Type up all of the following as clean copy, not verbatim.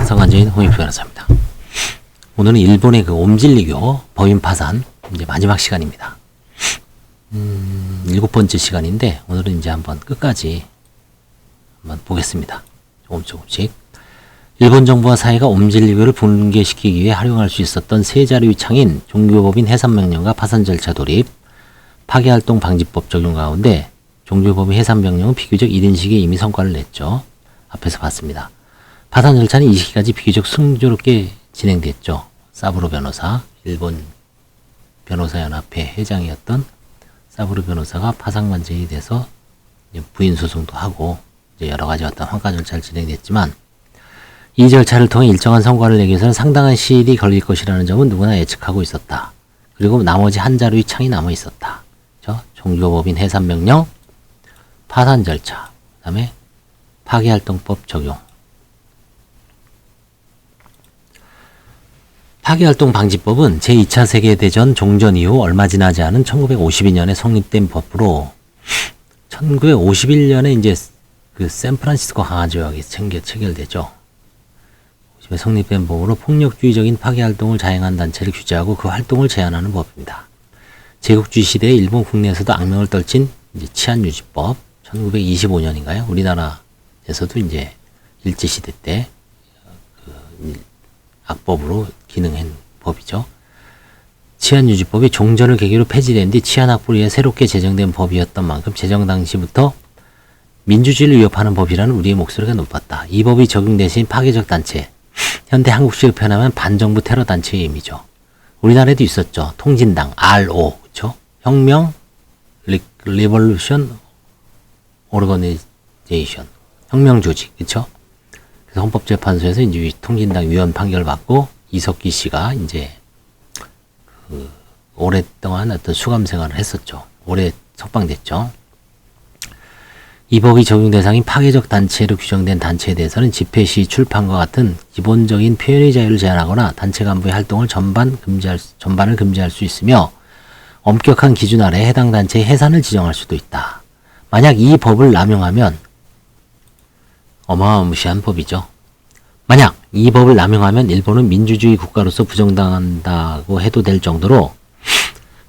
성관제인 홍익표 변호사입니다. 오늘은 일본의 그 옴질리교 법인 파산 이제 마지막 시간입니다. 7번째 시간인데 오늘은 이제 한번 끝까지 한번 보겠습니다. 조금씩. 일본 정부와 사회가 옴질리교를 붕괴시키기 위해 활용할 수 있었던 세 자료의 창인 종교법인 해산명령과 파산 절차 도입, 파괴활동 방지법 적용 가운데 종교법인 해산명령은 비교적 이른 시기에 이미 성과를 냈죠. 앞에서 봤습니다. 파산 절차는 이 시기까지 비교적 순조롭게 진행됐죠. 사부로 변호사, 일본 변호사연합회 회장이었던 사부로 변호사가 파산관제에 대해서 부인 소송도 하고 이제 여러 가지 어떤 환가 절차를 진행됐지만 이 절차를 통해 일정한 성과를 내기 위해서는 상당한 시일이 걸릴 것이라는 점은 누구나 예측하고 있었다. 그리고 나머지 한 자루의 창이 남아 있었다. 종교법인 해산명령, 파산 절차, 그 다음에 파괴활동법 적용. 파괴활동 방지법은 제2차 세계대전 종전 이후 얼마 지나지 않은 1952년에 성립된 법으로 1951년에 이제 그 샌프란시스코 강화조약이 체결되죠. 성립된 법으로 폭력주의적인 파괴활동을 자행한 단체를 규제하고 그 활동을 제한하는 법입니다. 제국주의 시대에 일본 국내에서도 악명을 떨친 이제 치안유지법 1925년인가요? 우리나라에서도 이제 일제시대 때 그 악법으로 기능한 법이죠. 치안유지법이 종전을 계기로 폐지된 뒤 치안악부를 위해 새롭게 제정된 법이었던 만큼 제정 당시부터 민주주의를 위협하는 법이라는 우리의 목소리가 높았다. 이 법이 적용되신 파괴적 단체, 현대 한국식으로 표현하면 반정부 테러 단체의 의미죠. 우리나라에도 있었죠. 통진당, RO, 그쵸? 혁명, 리볼루션, 오르거니제이션, 혁명 조직, 그쵸? 그래서 헌법재판소에서 이제 통진당 위헌 판결을 받고 이석기 씨가 이제 그 오랫동안 어떤 수감 생활을 했었죠. 오래 석방됐죠. 이 법이 적용 대상인 파괴적 단체로 규정된 단체에 대해서는 집회, 시, 출판과 같은 기본적인 표현의 자유를 제한하거나 단체 간부의 활동을 전반을 금지할 수 있으며 엄격한 기준 아래 해당 단체의 해산을 지정할 수도 있다. 만약 이 법을 남용하면 어마무시한 법이죠. 만약 이 법을 남용하면 일본은 민주주의 국가로서 부정당한다고 해도 될 정도로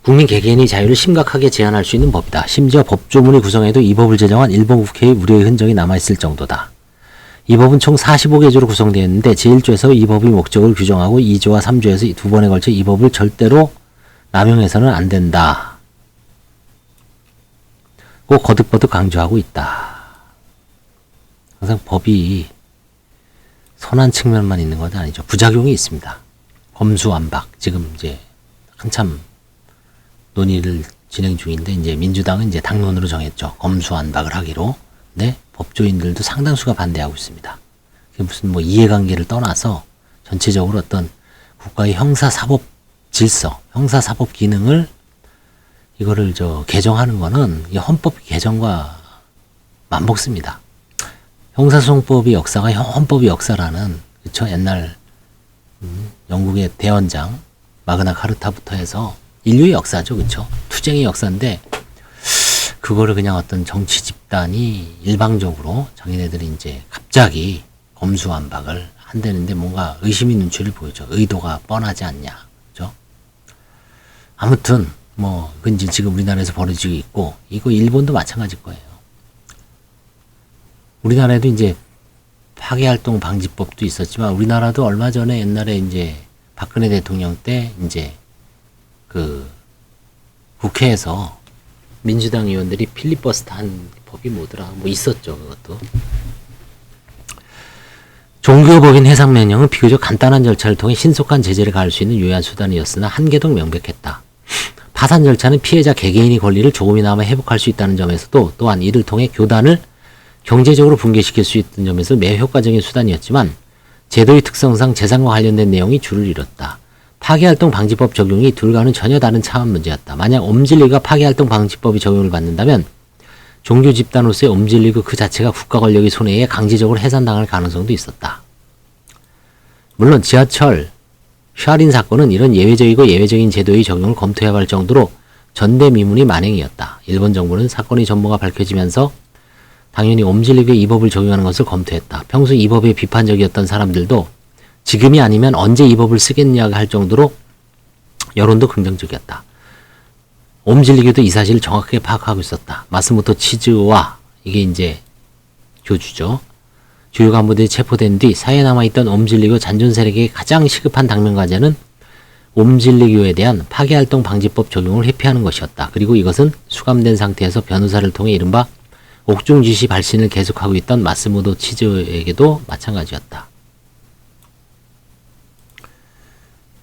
국민 개개인의 자유를 심각하게 제한할 수 있는 법이다. 심지어 법조문이 구성해도 이 법을 제정한 일본 국회의 우려의 흔적이 남아있을 정도다. 이 법은 총 45개조로 구성되어 있는데 제1조에서 이 법의 목적을 규정하고 2조와 3조에서 두 번에 걸쳐 이 법을 절대로 남용해서는 안 된다. 꼭 거듭거듭 강조하고 있다. 항상 법이 선한 측면만 있는 건 아니죠. 부작용이 있습니다. 검수완박. 지금 이제 한참 논의를 진행 중인데 이제 민주당은 이제 당론으로 정했죠. 검수완박을 하기로. 네, 법조인들도 상당수가 반대하고 있습니다. 그게 무슨 뭐 이해관계를 떠나서 전체적으로 어떤 국가의 형사사법 질서, 형사사법 기능을 이거를 개정하는 거는 이 헌법 개정과 맞먹습니다. 형사소송법의 역사가 헌법의 역사라는, 그쵸? 옛날 영국의 대원장 마그나 카르타부터 해서 인류의 역사죠, 그쵸? 투쟁의 역사인데 그거를 그냥 어떤 정치 집단이 일방적으로 자기네들이 이제 갑자기 검수완박을 한다는데 뭔가 의심의 눈초리를 보이죠. 의도가 뻔하지 않냐, 그죠? 아무튼 뭐 그건 이제 지금 우리나라에서 벌어지고 있고 이거 일본도 마찬가지일 거예요. 우리나라에도 이제 파괴활동 방지법도 있었지만 우리나라도 얼마 전에 옛날에 이제 박근혜 대통령 때 이제 그 국회에서 민주당 의원들이 필리버스터 한 법이 뭐더라? 뭐 있었죠, 그것도. 종교법인 해산명령은 비교적 간단한 절차를 통해 신속한 제재를 가할 수 있는 유효한 수단이었으나 한계도 명백했다. 파산 절차는 피해자 개개인의 권리를 조금이나마 회복할 수 있다는 점에서도 또한 이를 통해 교단을 경제적으로 붕괴시킬 수 있던 점에서 매우 효과적인 수단이었지만 제도의 특성상 재산과 관련된 내용이 줄을 이뤘다. 파괴활동 방지법 적용이 둘과는 전혀 다른 차원 문제였다. 만약 옴질리가 파괴활동 방지법이 적용을 받는다면 종교 집단으로서의 옴질리그 그 자체가 국가 권력의 손에 의해 강제적으로 해산당할 가능성도 있었다. 물론 지하철 샤린 사건은 이런 예외적이고 예외적인 제도의 적용을 검토해야 할 정도로 전대미문이 만행이었다. 일본 정부는 사건의 전모가 밝혀지면서 당연히 옴질리그에 이 법을 적용하는 것을 검토했다. 평소 이 법에 비판적이었던 사람들도 지금이 아니면 언제 이 법을 쓰겠냐 할 정도로 여론도 긍정적이었다. 옴질리교도 이 사실을 정확하게 파악하고 있었다. 마스모토 치즈오와 이게 이제 교주죠. 주요 간부들이 체포된 뒤 사이에 남아있던 옴질리교 잔존 세력에게 가장 시급한 당면 과제는 옴질리교에 대한 파괴활동 방지법 적용을 회피하는 것이었다. 그리고 이것은 수감된 상태에서 변호사를 통해 이른바 옥중 지시 발신을 계속하고 있던 마스모토 치즈오에게도 마찬가지였다.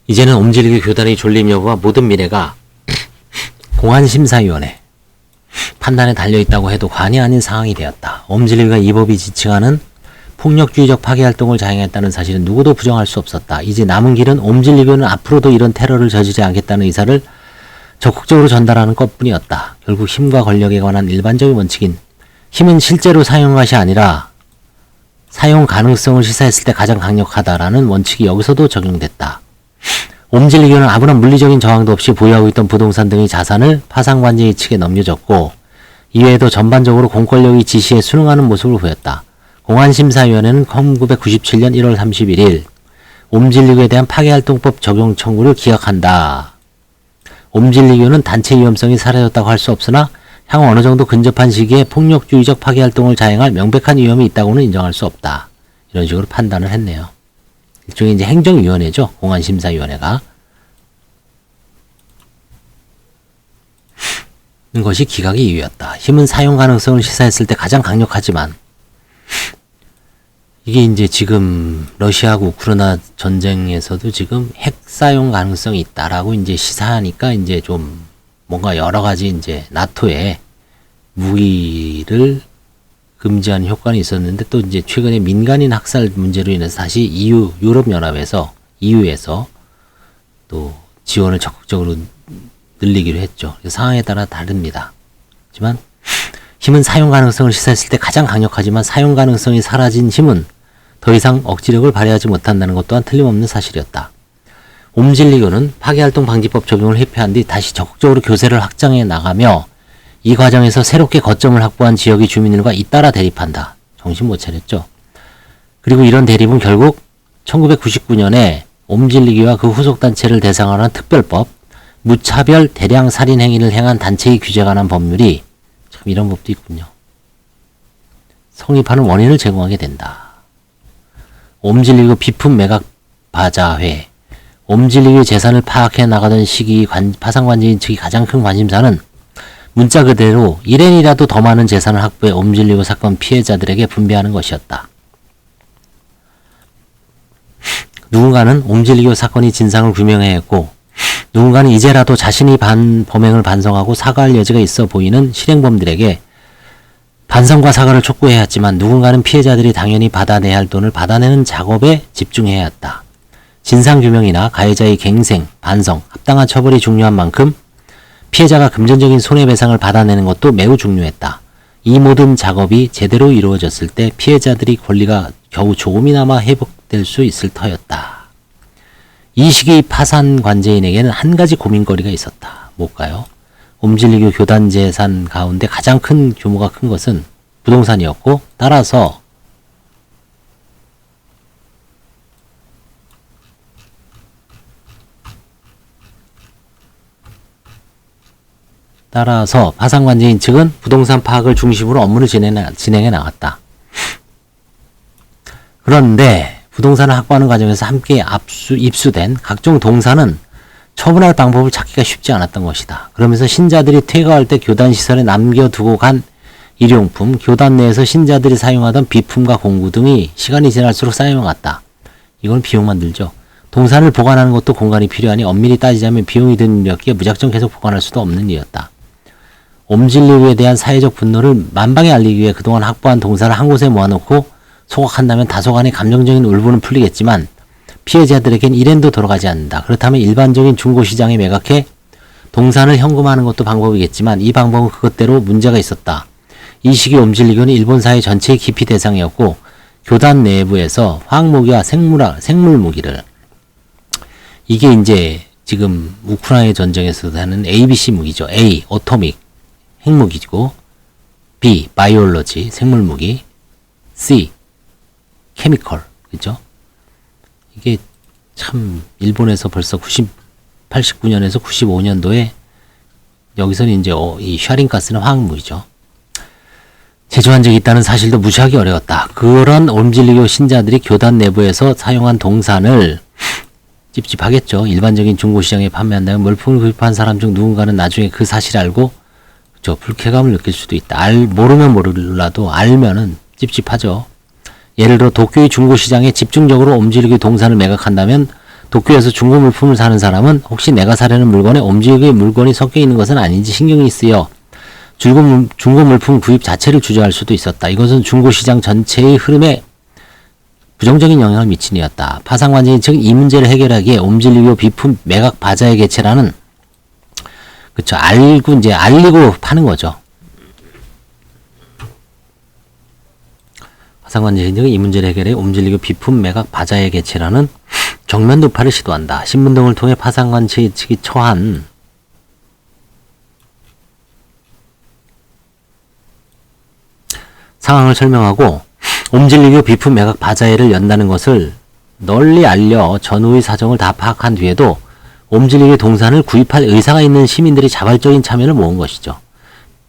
이제는 옴질리교 교단의 존립 여부와 모든 미래가 공안심사위원회 판단에 달려있다고 해도 관이 아닌 상황이 되었다. 옴질리교가 이 법이 지칭하는 폭력주의적 파괴활동을 자행했다는 사실은 누구도 부정할 수 없었다. 이제 남은 길은 옴질리교는 앞으로도 이런 테러를 저지르지 않겠다는 의사를 적극적으로 전달하는 것뿐이었다. 결국 힘과 권력에 관한 일반적인 원칙인 힘은 실제로 사용한 것이 아니라 사용 가능성을 시사했을 때 가장 강력하다라는 원칙이 여기서도 적용됐다. 옴질리교는 아무런 물리적인 저항도 없이 보유하고 있던 부동산 등의 자산을 파상관제의 측에 넘겨줬고 이외에도 전반적으로 공권력의 지시에 순응하는 모습을 보였다. 공안심사위원회는 1997년 1월 31일 옴질리교에 대한 파괴활동법 적용 청구를 기각한다. 옴질리교는 단체 위험성이 사라졌다고 할 수 없으나 향후 어느 정도 근접한 시기에 폭력주의적 파괴활동을 자행할 명백한 위험이 있다고는 인정할 수 없다. 이런 식으로 판단을 했네요. 일종의 이제 행정위원회죠. 공안심사위원회가. 것이 기각의 이유였다. 힘은 사용 가능성을 시사했을 때 가장 강력하지만 이게 이제 지금 러시아하고 우크라이나 전쟁에서도 지금 핵 사용 가능성이 있다라고 이제 시사하니까 이제 좀 뭔가 여러 가지 이제 나토에 무기를 금지하는 효과는 있었는데 또 이제 최근에 민간인 학살 문제로 인해서 다시 유럽연합에서 EU에서 또 지원을 적극적으로 늘리기로 했죠. 상황에 따라 다릅니다. 하지만 힘은 사용 가능성을 시사했을 때 가장 강력하지만 사용 가능성이 사라진 힘은 더 이상 억지력을 발휘하지 못한다는 것 또한 틀림없는 사실이었다. 옴질리교는 파괴활동 방지법 적용을 회피한 뒤 다시 적극적으로 교세를 확장해 나가며 이 과정에서 새롭게 거점을 확보한 지역의 주민들과 잇따라 대립한다. 정신 못 차렸죠. 그리고 이런 대립은 결국 1999년에 옴질리교와 그 후속 단체를 대상으로 한 특별법, 무차별 대량 살인 행위를 행한 단체의 규제에 관한 법률이 참 이런 법도 있군요. 성립하는 원인을 제공하게 된다. 옴질리교 비품 매각 바자회, 옴질리교 재산을 파악해 나가던 시기 파상관제인 측이 가장 큰 관심사는 문자 그대로 1엔이라도 더 많은 재산을 확보해 옴질리교 사건 피해자들에게 분배하는 것이었다. 누군가는 옴질리교 사건이 진상을 규명해야 했고 누군가는 이제라도 자신이 범행을 반성하고 사과할 여지가 있어 보이는 실행범들에게 반성과 사과를 촉구해야 했지만 누군가는 피해자들이 당연히 받아내야 할 돈을 받아내는 작업에 집중해야 했다. 진상규명이나 가해자의 갱생, 반성, 합당한 처벌이 중요한 만큼 피해자가 금전적인 손해배상을 받아내는 것도 매우 중요했다. 이 모든 작업이 제대로 이루어졌을 때 피해자들의 권리가 겨우 조금이나마 회복될 수 있을 터였다. 이 시기 파산 관제인에게는 한 가지 고민거리가 있었다. 뭘까요? 옴질리교 교단 재산 가운데 가장 큰 규모가 큰 것은 부동산이었고 따라서 파산관제인 측은 부동산 파악을 중심으로 업무를 진행해 나갔다. 그런데 부동산을 확보하는 과정에서 함께 입수된 각종 동산은 처분할 방법을 찾기가 쉽지 않았던 것이다. 그러면서 신자들이 퇴거할 때 교단 시설에 남겨두고 간 일용품, 교단 내에서 신자들이 사용하던 비품과 공구 등이 시간이 지날수록 쌓여갔다. 이건 비용만 들죠. 동산을 보관하는 것도 공간이 필요하니 엄밀히 따지자면 비용이 드는 일이었기에 무작정 계속 보관할 수도 없는 일이었다. 옴질리교에 대한 사회적 분노를 만방에 알리기 위해 그동안 확보한 동산을 한 곳에 모아놓고 소각한다면 다소간의 감정적인 울분은 풀리겠지만 피해자들에겐 1엔도 돌아가지 않는다. 그렇다면 일반적인 중고시장에 매각해 동산을 현금화하는 것도 방법이겠지만 이 방법은 그것대로 문제가 있었다. 이 시기 옴질리교는 일본 사회 전체의 기피 대상이었고 교단 내부에서 화학무기와 생물무기를 이게 이제 지금 우크라이나 전쟁에서도 하는 ABC 무기죠. A, 어토믹, 핵무기고 B, 바이올로지, 생물무기, C, 케미컬, 그죠? 이게 참 일본에서 벌써 89년에서 95년도에 여기서는 이제 이 샤린가스는 화학물이죠. 제조한 적이 있다는 사실도 무시하기 어려웠다. 그런 옴질리교 신자들이 교단 내부에서 사용한 동산을 찝찝하겠죠. 일반적인 중고시장에 판매한다면 물품을 구입한 사람 중 누군가는 나중에 그 사실을 알고 불쾌감을 느낄 수도 있다. 모르면 몰라도 알면은 찝찝하죠. 예를 들어 도쿄의 중고시장에 집중적으로 옴질리교 동산을 매각한다면 도쿄에서 중고 물품을 사는 사람은 혹시 내가 사려는 물건에 옴질리교의 물건이 섞여 있는 것은 아닌지 신경이 쓰여 중고 물품 구입 자체를 주저할 수도 있었다. 이것은 중고시장 전체의 흐름에 부정적인 영향을 미친 이었다. 파상관제인 측은 이 문제를 해결하기에 옴질리교 비품 매각 바자회 개최라는 알리고 파는 거죠. 파상관제인 측은 이 문제를 해결해 옴질리교 비품 매각 바자회 개최라는 정면 돌파를 시도한다. 신문 등을 통해 파상관제 측이 처한 상황을 설명하고 옴질리교 비품 매각 바자회를 연다는 것을 널리 알려 전후의 사정을 다 파악한 뒤에도 옴질리교 동산을 구입할 의사가 있는 시민들이 자발적인 참여를 모은 것이죠.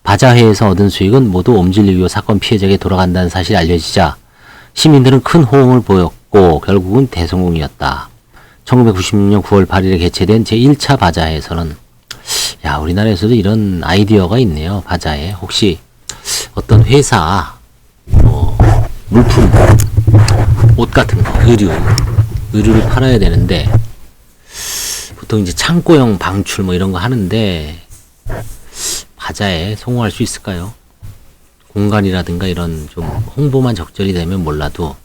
바자회에서 얻은 수익은 모두 옴질리교 사건 피해자에게 돌아간다는 사실이 알려지자 시민들은 큰 호응을 보였고 결국은 대성공이었다. 1996년 9월 8일에 개최된 제1차 바자회에서는 우리나라에서도 이런 아이디어가 있네요. 바자회. 혹시 어떤 회사 물품, 옷 같은 거, 의류를 팔아야 되는데 보통 이제 창고형 방출 이런 거 하는데 바자회에 성공할 수 있을까요? 공간이라든가 이런 좀 홍보만 적절히 되면 몰라도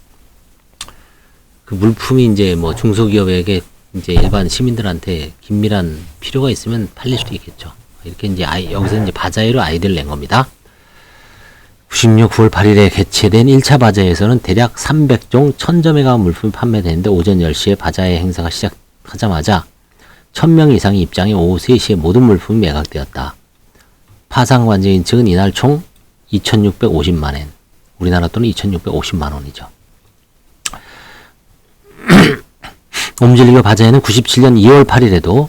그 물품이 이제 중소기업에게 이제 일반 시민들한테 긴밀한 필요가 있으면 팔릴 수도 있겠죠. 이렇게 이제 여기서 이제 바자회로 아이디어를 낸 겁니다. 96 9월 8일에 개최된 1차 바자회에서는 대략 300종 1000점에 가까운 물품이 판매되는데 오전 10시에 바자회 행사가 시작하자마자 1000명 이상이 입장해 오후 3시에 모든 물품이 매각되었다. 파상관제인 측은 이날 총 2650만엔, 우리나라 돈은 2650만원이죠. 옴질리교 바자회는 97년 2월 8일에도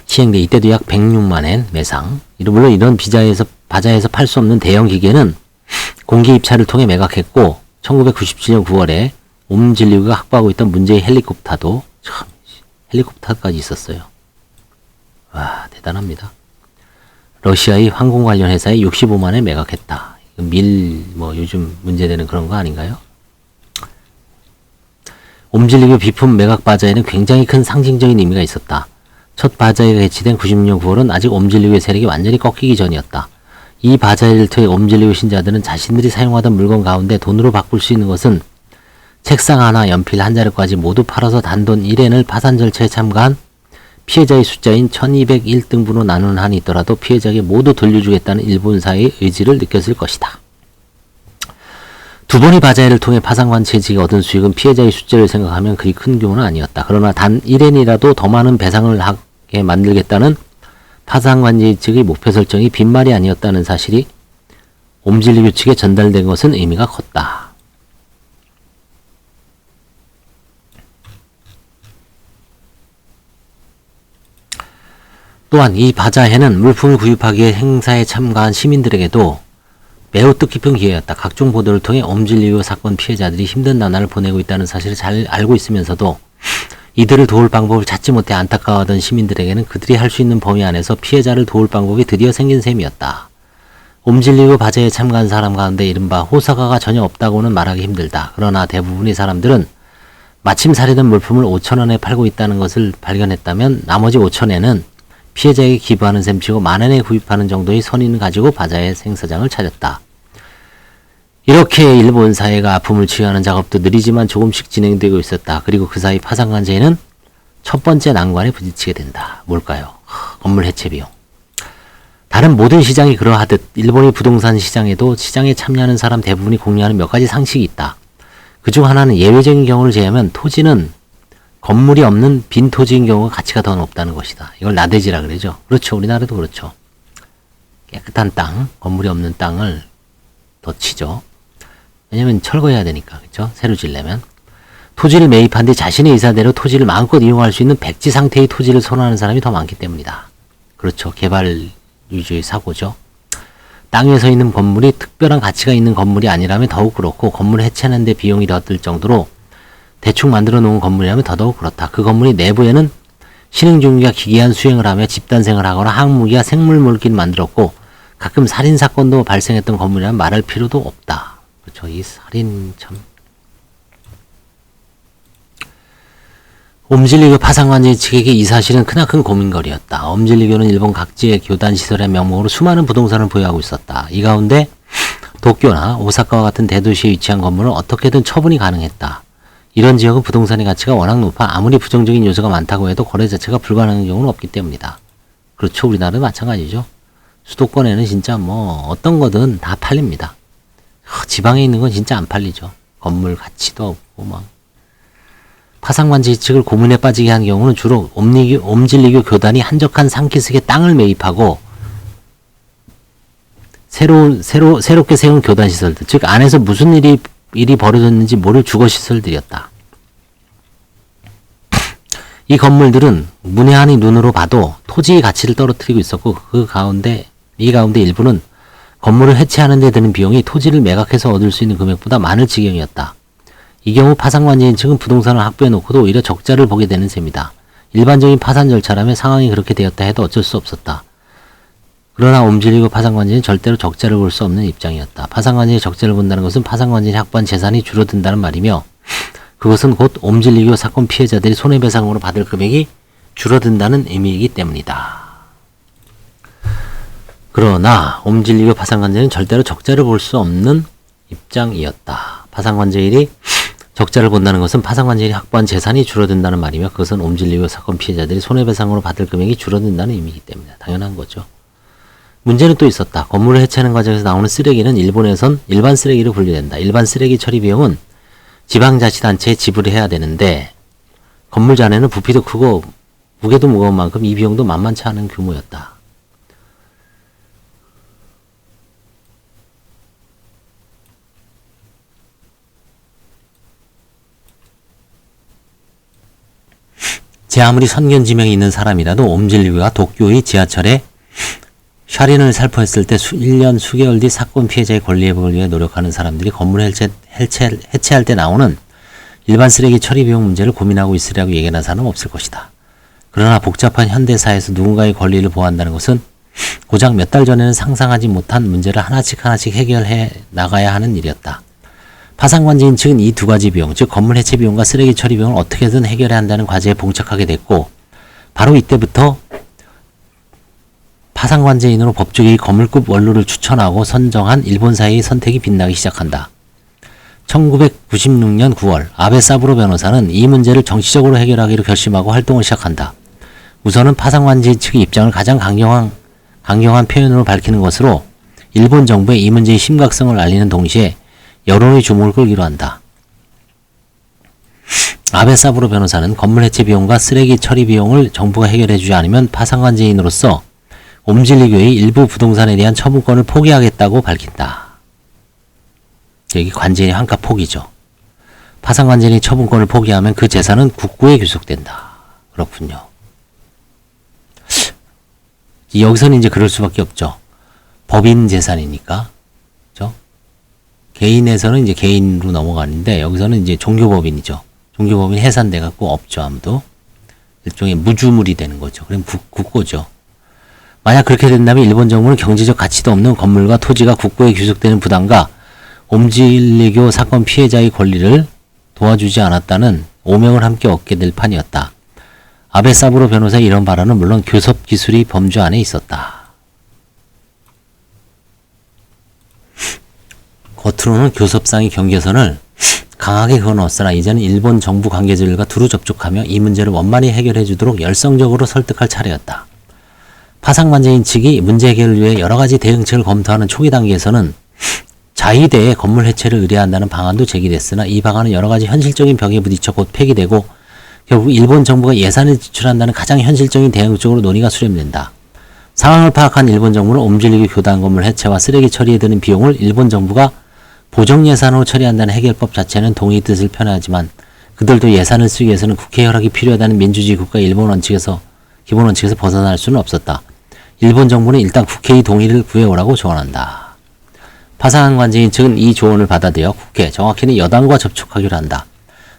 시행돼 이때도 약 106만엔 매상. 물론 이런 바자회에서 팔 수 없는 대형 기계는 공개 입찰을 통해 매각했고 1997년 9월에 옴질리교가 확보하고 있던 문제의 헬리콥터도 헬리콥터까지 있었어요. 와, 대단합니다. 러시아의 항공 관련 회사에 65만에 매각했다. 요즘 문제되는 그런 거 아닌가요? 옴질리교 비품 매각 바자회는 굉장히 큰 상징적인 의미가 있었다. 첫 바자회가 개최된 96년 9월은 아직 옴질리교의 세력이 완전히 꺾이기 전이었다. 이 바자회를 통해 옴질리교 신자들은 자신들이 사용하던 물건 가운데 돈으로 바꿀 수 있는 것은 책상 하나, 연필 한 자루까지 모두 팔아서 단돈 1엔을 파산 절차에 참가한 피해자의 숫자인 1201등분으로 나누는 한이 있더라도 피해자에게 모두 돌려주겠다는 일본사의 의지를 느꼈을 것이다. 두 번의 바자회를 통해 파상관제 측이 얻은 수익은 피해자의 숫자를 생각하면 그리 큰 규모는 아니었다. 그러나 단 1엔이라도 더 많은 배상을 하게 만들겠다는 파상관제 측의 목표 설정이 빈말이 아니었다는 사실이 옴질리교 측에 전달된 것은 의미가 컸다. 또한 이 바자회는 물품을 구입하기 위해 행사에 참가한 시민들에게도 매우 뜻깊은 기회였다. 각종 보도를 통해 옴질리교 사건 피해자들이 힘든 나날을 보내고 있다는 사실을 잘 알고 있으면서도 이들을 도울 방법을 찾지 못해 안타까워하던 시민들에게는 그들이 할 수 있는 범위 안에서 피해자를 도울 방법이 드디어 생긴 셈이었다. 옴질리교 바자회에 참가한 사람 가운데 이른바 호사가가 전혀 없다고는 말하기 힘들다. 그러나 대부분의 사람들은 마침 사려던 물품을 5,000원에 팔고 있다는 것을 발견했다면 나머지 5,000원에는 피해자에게 기부하는 셈치고 만원에 구입하는 정도의 선의를 가지고 바자회 행사장을 차렸다. 이렇게 일본 사회가 아픔을 치유하는 작업도 느리지만 조금씩 진행되고 있었다. 그리고 그 사이 파상관제는 첫 번째 난관에 부딪히게 된다. 뭘까요? 건물 해체 비용. 다른 모든 시장이 그러하듯 일본의 부동산 시장에도 시장에 참여하는 사람 대부분이 공유하는 몇 가지 상식이 있다. 그중 하나는 예외적인 경우를 제외하면 토지는 건물이 없는 빈 토지인 경우가 가치가 더 높다는 것이다. 이걸 나대지라 그러죠. 그렇죠. 우리나라도 그렇죠. 깨끗한 땅, 건물이 없는 땅을 더 치죠. 왜냐면 철거해야 되니까. 그렇죠? 새로 지려면. 토지를 매입한 뒤 자신의 의사대로 토지를 마음껏 이용할 수 있는 백지 상태의 토지를 선호하는 사람이 더 많기 때문이다. 그렇죠. 개발 위주의 사고죠. 땅에 서 있는 건물이 특별한 가치가 있는 건물이 아니라면 더욱 그렇고, 건물을 해체하는 데 비용이 더 들 정도로 대충 만들어 놓은 건물이라면 더더욱 그렇다. 그 건물이 내부에는 신흥종기가 기괴한 수행을 하며 집단생을 하거나 항무기와 생물몰기를 만들었고 가끔 살인사건도 발생했던 건물이라면 말할 필요도 없다. 그렇죠. 이 살인 참. 옴질리교 파상관제 측에게 이 사실은 크나큰 고민거리였다. 옴질리교는 일본 각지의 교단시설의 명목으로 수많은 부동산을 보유하고 있었다. 이 가운데 도쿄나 오사카와 같은 대도시에 위치한 건물은 어떻게든 처분이 가능했다. 이런 지역은 부동산의 가치가 워낙 높아 아무리 부정적인 요소가 많다고 해도 거래 자체가 불가능한 경우는 없기 때문이다. 그렇죠. 우리나라도 마찬가지죠. 수도권에는 진짜 뭐 어떤 거든 다 팔립니다. 지방에 있는 건 진짜 안 팔리죠. 건물 가치도 없고 막. 파상관제 측을 고민에 빠지게 한 경우는 주로 옴질리교 교단이 한적한 산기슭에 땅을 매입하고 새롭게 세운 교단시설들, 즉 안에서 무슨 일이 벌어졌는지 모를 주거시설들이었다. 이 건물들은 문외한의 눈으로 봐도 토지의 가치를 떨어뜨리고 있었고 이 가운데 일부는 건물을 해체하는 데 드는 비용이 토지를 매각해서 얻을 수 있는 금액보다 많을 지경이었다. 이 경우 파상관제인 측은 부동산을 확보해 놓고도 오히려 적자를 보게 되는 셈이다. 일반적인 파산 절차라면 상황이 그렇게 되었다 해도 어쩔 수 없었다. 그러나 옴질리교 파상관제는 절대로 적자를 볼 수 없는 입장이었다. 파상관제의 적자를 본다는 것은 파상관제에 확보한 재산이 줄어든다는 말이며 그것은 곧 옴질리교 사건 피해자들이 손해배상으로 받을 금액이 줄어든다는 의미이기 때문이다. 그러나 옴질리교 파상관제는 절대로 적자를 볼 수 없는 입장이었다. 파상관제일이 적자를 본다는 것은 파상관제일이 확보한 재산이 줄어든다는 말이며 그것은 옴질리교 사건 피해자들이 손해배상으로 받을 금액이 줄어든다는 의미이기 때문이다. 당연한 거죠. 문제는 또 있었다. 건물을 해체하는 과정에서 나오는 쓰레기는 일본에선 일반 쓰레기로 분류된다. 일반 쓰레기 처리 비용은 지방자치단체에 지불해야 되는데 건물 잔해는 부피도 크고 무게도 무거운 만큼 이 비용도 만만치 않은 규모였다. 제 아무리 선견지명이 있는 사람이라도 옴질리교가 도쿄의 지하철에 샤린을 살포했을 때 1년 수개월 뒤 사건 피해자의 권리 회복을 위해 노력하는 사람들이 건물을 해체할 때 나오는 일반 쓰레기 처리 비용 문제를 고민하고 있으리라고 얘기하는 사람은 없을 것이다. 그러나 복잡한 현대사회에서 누군가의 권리를 보호한다는 것은 고작 몇 달 전에는 상상하지 못한 문제를 하나씩 해결해 나가야 하는 일이었다. 파상관제인 측은 이 두 가지 비용, 즉 건물 해체 비용과 쓰레기 처리 비용을 어떻게든 해결해야 한다는 과제에 봉착하게 됐고 바로 이때부터 파상관제인으로 법조계의 거물급 원로를 추천하고 선정한 일본사의 선택이 빛나기 시작한다. 1996년 9월 아베 사부로 변호사는 이 문제를 정치적으로 해결하기로 결심하고 활동을 시작한다. 우선은 파상관제 측의 입장을 가장 강경한 표현으로 밝히는 것으로 일본 정부에 이 문제의 심각성을 알리는 동시에 여론의 주목을 끌기로 한다. 아베 사부로 변호사는 건물 해체 비용과 쓰레기 처리 비용을 정부가 해결해주지 않으면 파상관제인으로서 옴질리교의 일부 부동산에 대한 처분권을 포기하겠다고 밝힌다. 여기 관제인의 환갑 포기죠. 파상관제인이 처분권을 포기하면 그 재산은 국고에 귀속된다. 그렇군요. 여기서는 이제 그럴 수밖에 없죠. 법인 재산이니까. 그죠? 개인에서는 이제 개인으로 넘어가는데 여기서는 이제 종교법인이죠. 종교법인 해산돼 갖고 없죠. 아무도. 일종의 무주물이 되는 거죠. 그럼 국고죠. 만약 그렇게 된다면 일본 정부는 경제적 가치도 없는 건물과 토지가 국고에 귀속되는 부담과 옴질리교 사건 피해자의 권리를 도와주지 않았다는 오명을 함께 얻게 될 판이었다. 아베 사부로 변호사의 이런 발언은 물론 교섭 기술이 범주 안에 있었다. 겉으로는 교섭상의 경계선을 강하게 그어놓았으나 이제는 일본 정부 관계자들과 두루 접촉하며 이 문제를 원만히 해결해 주도록 열성적으로 설득할 차례였다. 파상관제인 측이 문제 해결을 위해 여러가지 대응책을 검토하는 초기 단계에서는 자위대에 건물 해체를 의뢰한다는 방안도 제기됐으나 이 방안은 여러가지 현실적인 벽에 부딪혀 곧 폐기되고 결국 일본 정부가 예산을 지출한다는 가장 현실적인 대응적으로 논의가 수렴된다. 상황을 파악한 일본 정부는 옴질리교 교단 건물 해체와 쓰레기 처리에 드는 비용을 일본 정부가 보정 예산으로 처리한다는 해결법 자체는 동의의 뜻을 표현하지만 그들도 예산을 쓰기 위해서는 국회 허락이 필요하다는 민주주의 국가 기본 원칙에서 벗어날 수는 없었다. 일본 정부는 일단 국회의 동의를 구해오라고 조언한다. 파상한 관제인 측은 이 조언을 받아들여 국회, 정확히는 여당과 접촉하기로 한다.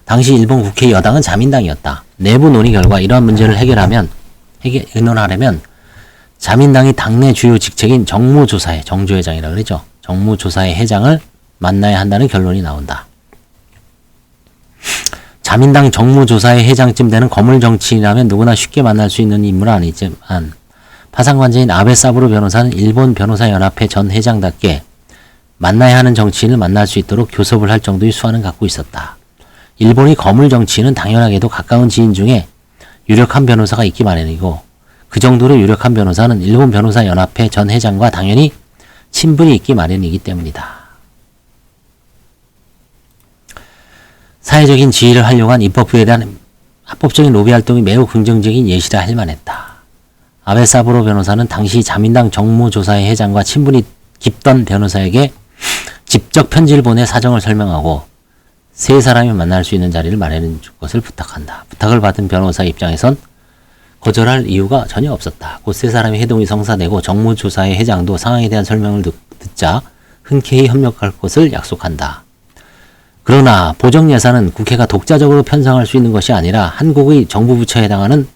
당시 일본 국회 여당은 자민당이었다. 내부 논의 결과 이러한 문제를 의논하려면 자민당이 당내 주요 직책인 정무조사회, 정조회장이라 그러죠. 정무조사회 회장을 만나야 한다는 결론이 나온다. 자민당 정무조사회 회장쯤 되는 거물 정치인이라면 누구나 쉽게 만날 수 있는 인물은 아니지만 파상관제인 아베 사부로 변호사는 일본 변호사연합회 전 회장답게 만나야 하는 정치인을 만날 수 있도록 교섭을 할 정도의 수완은 갖고 있었다. 일본의 거물 정치인은 당연하게도 가까운 지인 중에 유력한 변호사가 있기 마련이고 그 정도로 유력한 변호사는 일본 변호사연합회 전 회장과 당연히 친분이 있기 마련이기 때문이다. 사회적인 지위를 활용한 입법부에 대한 합법적인 로비 활동이 매우 긍정적인 예시라 할 만했다. 아베 사부로 변호사는 당시 자민당 정무조사회 회장과 친분이 깊던 변호사에게 직접 편지를 보내 사정을 설명하고 세 사람이 만날 수 있는 자리를 마련해 줄 것을 부탁한다. 부탁을 받은 변호사 입장에선 거절할 이유가 전혀 없었다. 곧 세 사람의 회동이 성사되고 정무조사회 회장도 상황에 대한 설명을 듣자 흔쾌히 협력할 것을 약속한다. 그러나 보정예산은 국회가 독자적으로 편성할 수 있는 것이 아니라 한국의 정부 부처에 해당하는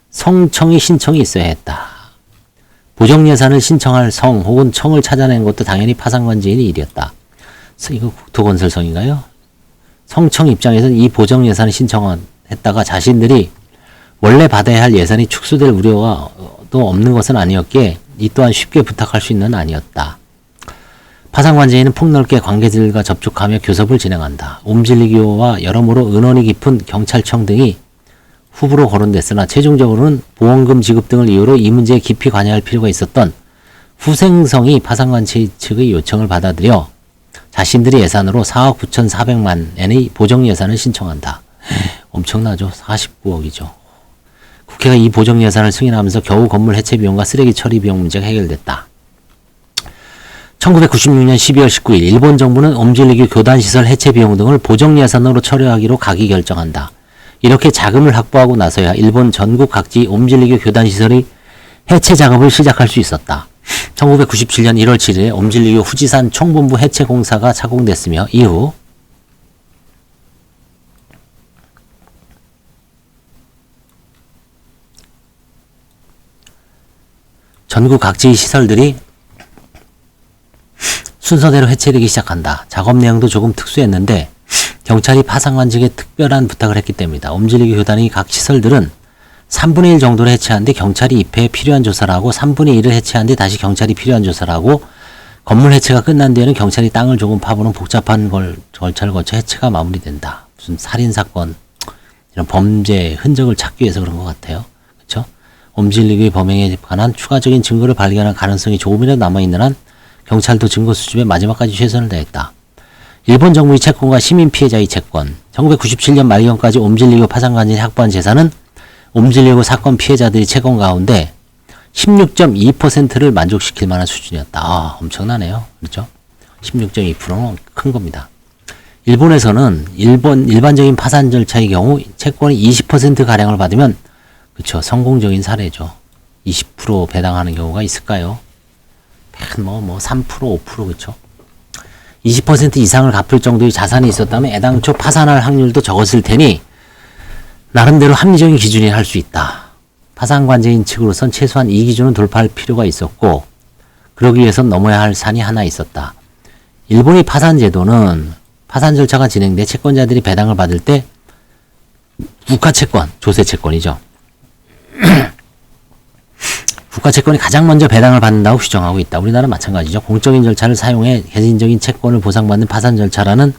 성청의 신청이 있어야 했다. 보정예산을 신청할 성 혹은 청을 찾아내는 것도 당연히 파상관제인의 일이었다. 이거 국토건설성인가요? 성청 입장에서는 이 보정예산을 신청했다가 자신들이 원래 받아야 할 예산이 축소될 우려가 또 없는 것은 아니었기에 이 또한 쉽게 부탁할 수 있는 아니었다. 파상관제인은 폭넓게 관계들과 접촉하며 교섭을 진행한다. 옴질리교와 여러모로 은원이 깊은 경찰청 등이 후보로 거론됐으나 최종적으로는 보험금 지급 등을 이유로 이 문제에 깊이 관여할 필요가 있었던 후생성이 파상관제 측의 요청을 받아들여 자신들의 예산으로 4억 9,400만 엔의 보정예산을 신청한다. 엄청나죠. 49억이죠. 국회가 이 보정예산을 승인하면서 겨우 건물 해체 비용과 쓰레기 처리 비용 문제가 해결됐다. 1996년 12월 19일 일본 정부는 옴질리교 교단시설 해체 비용 등을 보정예산으로 처리하기로 각의 결정한다. 이렇게 자금을 확보하고 나서야 일본 전국 각지 옴질리교 교단시설의 해체 작업을 시작할 수 있었다. 1997년 1월 7일에 옴질리교 후지산 총본부 해체 공사가 착공됐으며 이후 전국 각지의 시설들이 순서대로 해체되기 시작한다. 작업 내용도 조금 특수했는데 경찰이 파상관직에 특별한 부탁을 했기 때문이다. 옴질리교 교단의 각 시설들은 3분의 1 정도를 해체한 뒤 경찰이 입회에 필요한 조사를 하고 3분의 1을 해체한 뒤 다시 경찰이 필요한 조사를 하고 건물 해체가 끝난 뒤에는 경찰이 땅을 조금 파보는 복잡한 절차를 거쳐 해체가 마무리된다. 무슨 살인사건 이런 범죄 흔적을 찾기 위해서 그런 것 같아요. 그렇죠? 옴질리교의 범행에 관한 추가적인 증거를 발견할 가능성이 조금이라도 남아있는 한 경찰도 증거 수집에 마지막까지 최선을 다했다. 일본 정부의 채권과 시민 피해자의 채권. 1997년 말경까지 옴질리교 파상관제인이 확보한 재산은 옴질리교 사건 피해자들의 채권 가운데 16.2%를 만족시킬 만한 수준이었다. 아, 엄청나네요. 그렇죠? 16.2%는 큰 겁니다. 일본에서는 일반적인 파산 절차의 경우 채권이 20%가량을 받으면 그렇죠. 성공적인 사례죠. 20% 배당하는 경우가 있을까요? 3%, 5% 그렇죠. 20% 이상을 갚을 정도의 자산이 있었다면 애당초 파산할 확률도 적었을 테니 나름대로 합리적인 기준이 할 수 있다. 파산관제인 측으로선 최소한 이 기준은 돌파할 필요가 있었고 그러기 위해선 넘어야 할 산이 하나 있었다. 일본의 파산 제도는 파산 절차가 진행돼 채권자들이 배당을 받을 때 국가채권, 조세채권이죠. 국가채권이 가장 먼저 배당을 받는다고 규정하고 있다. 우리나라 마찬가지죠. 공적인 절차를 사용해 개인적인 채권을 보상받는 파산 절차라는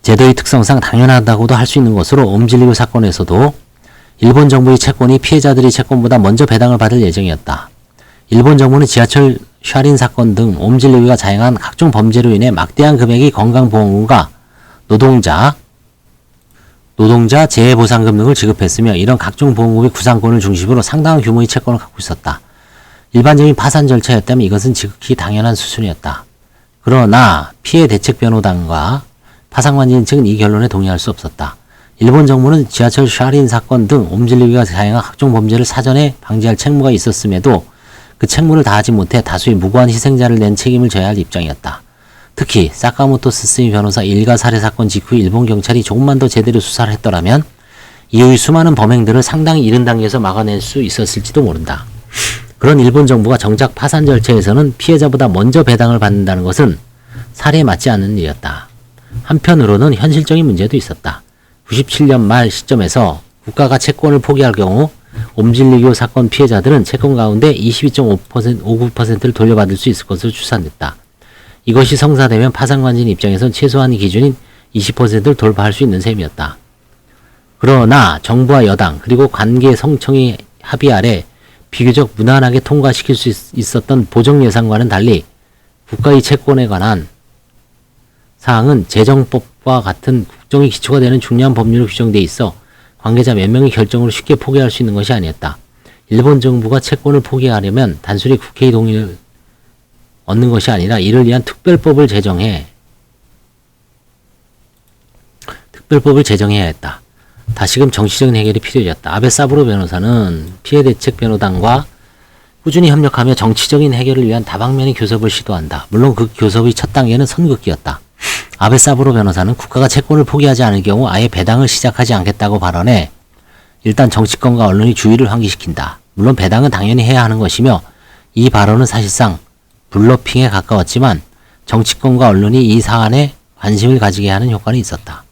제도의 특성상 당연하다고도 할 수 있는 것으로 옴질리교 사건에서도 일본 정부의 채권이 피해자들의 채권보다 먼저 배당을 받을 예정이었다. 일본 정부는 지하철 샤린 사건 등 옴질리교가 자행한 각종 범죄로 인해 막대한 금액의 건강보험금과 노동자 재해보상금 등을 지급했으며 이런 각종 보험금의 구상권을 중심으로 상당한 규모의 채권을 갖고 있었다. 일반적인 파산 절차였다면 이것은 지극히 당연한 수순이었다. 그러나 피해 대책 변호단과 파상관제인 측은 이 결론에 동의할 수 없었다. 일본 정부는 지하철 샤린 사건 등 옴질리기가 다양한 각종 범죄를 사전에 방지할 책무가 있었음에도 그 책무를 다하지 못해 다수의 무고한 희생자를 낸 책임을 져야 할 입장이었다. 특히 사카모토 스스미 변호사 일가 살해 사건 직후 일본 경찰이 조금만 더 제대로 수사를 했더라면 이후의 수많은 범행들을 상당히 이른 단계에서 막아낼 수 있었을지도 모른다. 그런 일본 정부가 정작 파산 절차에서는 피해자보다 먼저 배당을 받는다는 것은 사례에 맞지 않는 일이었다. 한편으로는 현실적인 문제도 있었다. 97년 말 시점에서 국가가 채권을 포기할 경우 옴질리교 사건 피해자들은 채권 가운데 22.59%를 돌려받을 수 있을 것으로 추산됐다. 이것이 성사되면 파산관진 입장에선 최소한의 기준인 20%를 돌파할 수 있는 셈이었다. 그러나 정부와 여당 그리고 관계 성청의 합의 아래 비교적 무난하게 통과시킬 수 있었던 보정 예산과는 달리 국가의 채권에 관한 사항은 재정법과 같은 국정의 기초가 되는 중요한 법률로 규정돼 있어 관계자 몇 명의 결정으로 쉽게 포기할 수 있는 것이 아니었다. 일본 정부가 채권을 포기하려면 단순히 국회의 동의를 얻는 것이 아니라 이를 위한 특별법을 제정해야 했다. 다시금 정치적인 해결이 필요해졌다. 아베 사부로 변호사는 피해대책변호단과 꾸준히 협력하며 정치적인 해결을 위한 다방면의 교섭을 시도한다. 물론 그 교섭의 첫 단계는 선긋기였다. 아베 사부로 변호사는 국가가 채권을 포기하지 않을 경우 아예 배당을 시작하지 않겠다고 발언해 일단 정치권과 언론이 주의를 환기시킨다. 물론 배당은 당연히 해야 하는 것이며 이 발언은 사실상 블러핑에 가까웠지만 정치권과 언론이 이 사안에 관심을 가지게 하는 효과는 있었다.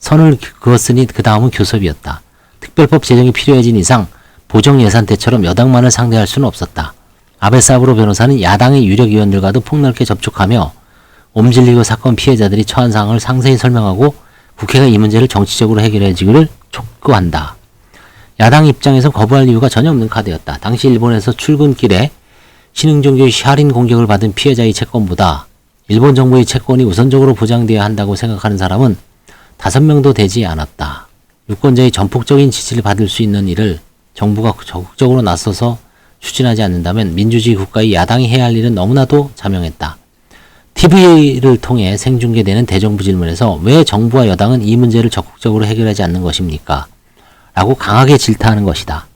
선을 그었으니 그 다음은 교섭이었다. 특별법 제정이 필요해진 이상 보정 예산 때처럼 여당만을 상대할 수는 없었다. 아베 사부로 변호사는 야당의 유력 의원들과도 폭넓게 접촉하며 옴질리고 사건 피해자들이 처한 상황을 상세히 설명하고 국회가 이 문제를 정치적으로 해결해주기를 촉구한다. 야당 입장에서 거부할 이유가 전혀 없는 카드였다. 당시 일본에서 출근길에 신흥종교의 샤린 공격을 받은 피해자의 채권보다 일본 정부의 채권이 우선적으로 보장되어야 한다고 생각하는 사람은 5명도 되지 않았다. 유권자의 전폭적인 지지를 받을 수 있는 일을 정부가 적극적으로 나서서 추진하지 않는다면 민주주의 국가의 야당이 해야 할 일은 너무나도 자명했다. TV를 통해 생중계되는 대정부 질문에서 왜 정부와 여당은 이 문제를 적극적으로 해결하지 않는 것입니까? 라고 강하게 질타하는 것이다.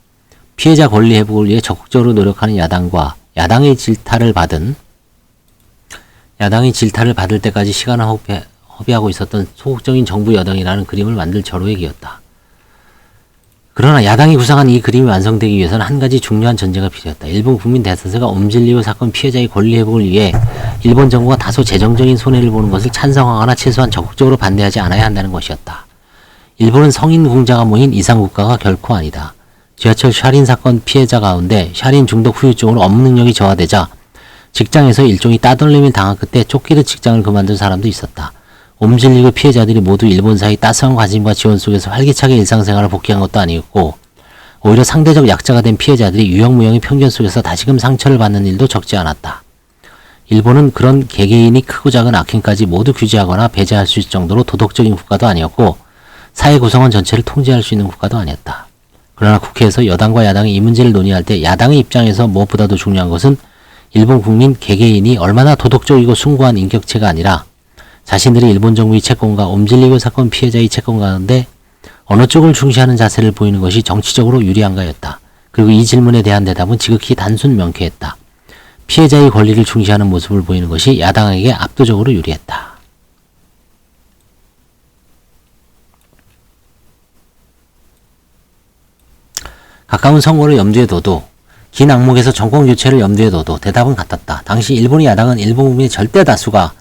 피해자 권리 회복을 위해 적극적으로 노력하는 야당과 야당의 질타를 받을 때까지 시간을 허비하고 있었던 소극적인 정부 여당이라는 그림을 만들 절호의 기였다. 그러나 야당이 구상한 이 그림이 완성되기 위해서는 한 가지 중요한 전제가 필요했다. 일본 국민 대다수가 옴질리오 사건 피해자의 권리 회복을 위해 일본 정부가 다소 재정적인 손해를 보는 것을 찬성하거나 최소한 적극적으로 반대하지 않아야 한다는 것이었다. 일본은 성인 공자가 모인 이상 국가가 결코 아니다. 지하철 샤린 사건 피해자 가운데 샤린 중독 후유증으로 업무 능력이 저하되자 직장에서 일종의 따돌림을 당한 끝에 쫓기듯 직장을 그만둔 사람도 있었다. 옴질리고 피해자들이 모두 일본사의 따스한 관심과 지원 속에서 활기차게 일상생활을 복귀한 것도 아니었고 오히려 상대적 약자가 된 피해자들이 유형무형의 편견 속에서 다시금 상처를 받는 일도 적지 않았다. 일본은 그런 개개인이 크고 작은 악행까지 모두 규제하거나 배제할 수 있을 정도로 도덕적인 국가도 아니었고 사회 구성원 전체를 통제할 수 있는 국가도 아니었다. 그러나 국회에서 여당과 야당이 이 문제를 논의할 때 야당의 입장에서 무엇보다도 중요한 것은 일본 국민 개개인이 얼마나 도덕적이고 숭고한 인격체가 아니라 자신들이 일본 정부의 채권과 옴질리고 사건 피해자의 채권 가운데 어느 쪽을 중시하는 자세를 보이는 것이 정치적으로 유리한가였다. 그리고 이 질문에 대한 대답은 지극히 단순 명쾌했다. 피해자의 권리를 중시하는 모습을 보이는 것이 야당에게 압도적으로 유리했다. 가까운 선거를 염두에 둬도 긴 악목에서 정권 교체를 염두에 둬도 대답은 같았다. 당시 일본의 야당은 일본 국민의 절대 다수가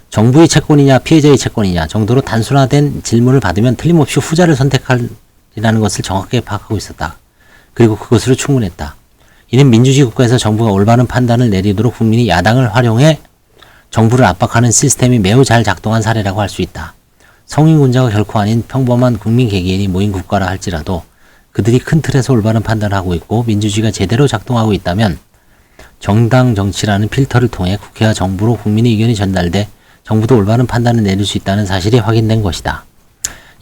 정부의 채권이냐 피해자의 채권이냐 정도로 단순화된 질문을 받으면 틀림없이 후자를 선택하리라는 것을 정확하게 파악하고 있었다. 그리고 그것으로 충분했다. 이는 민주주의 국가에서 정부가 올바른 판단을 내리도록 국민이 야당을 활용해 정부를 압박하는 시스템이 매우 잘 작동한 사례라고 할 수 있다. 성인군자가 결코 아닌 평범한 국민 개개인이 모인 국가라 할지라도 그들이 큰 틀에서 올바른 판단을 하고 있고 민주주의가 제대로 작동하고 있다면 정당 정치라는 필터를 통해 국회와 정부로 국민의 의견이 전달돼 정부도 올바른 판단을 내릴 수 있다는 사실이 확인된 것이다.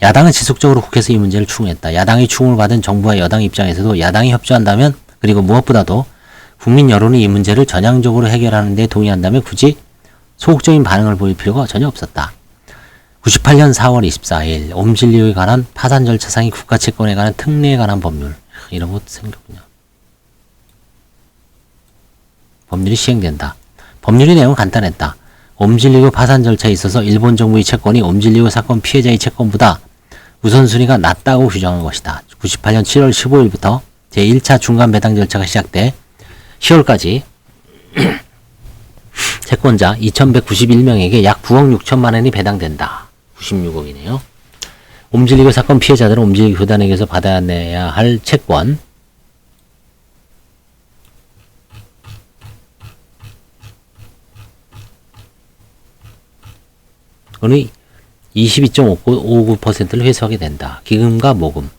야당은 지속적으로 국회에서 이 문제를 추궁했다. 야당의 추궁을 받은 정부와 여당 입장에서도 야당이 협조한다면 그리고 무엇보다도 국민 여론이 이 문제를 전향적으로 해결하는 데 동의한다면 굳이 소극적인 반응을 보일 필요가 전혀 없었다. 98년 4월 24일 옴질리오에 관한 파산 절차상의 국가채권에 관한 특례에 관한 법률. 이런 것도 생겼군요. 법률이 시행된다. 법률의 내용은 간단했다. 옴질리오 파산 절차에 있어서 일본 정부의 채권이 옴질리오 사건 피해자의 채권보다 우선순위가 낮다고 규정한 것이다. 98년 7월 15일부터 제1차 중간 배당 절차가 시작돼 10월까지 채권자 2191명에게 약 9억 6천만 원이 배당된다. 96억이네요. 옴질리고 사건 피해자들은 옴질리고 교단에게서 받아내야 할 채권 의 22.59%를 회수하게 된다. 기금과 모금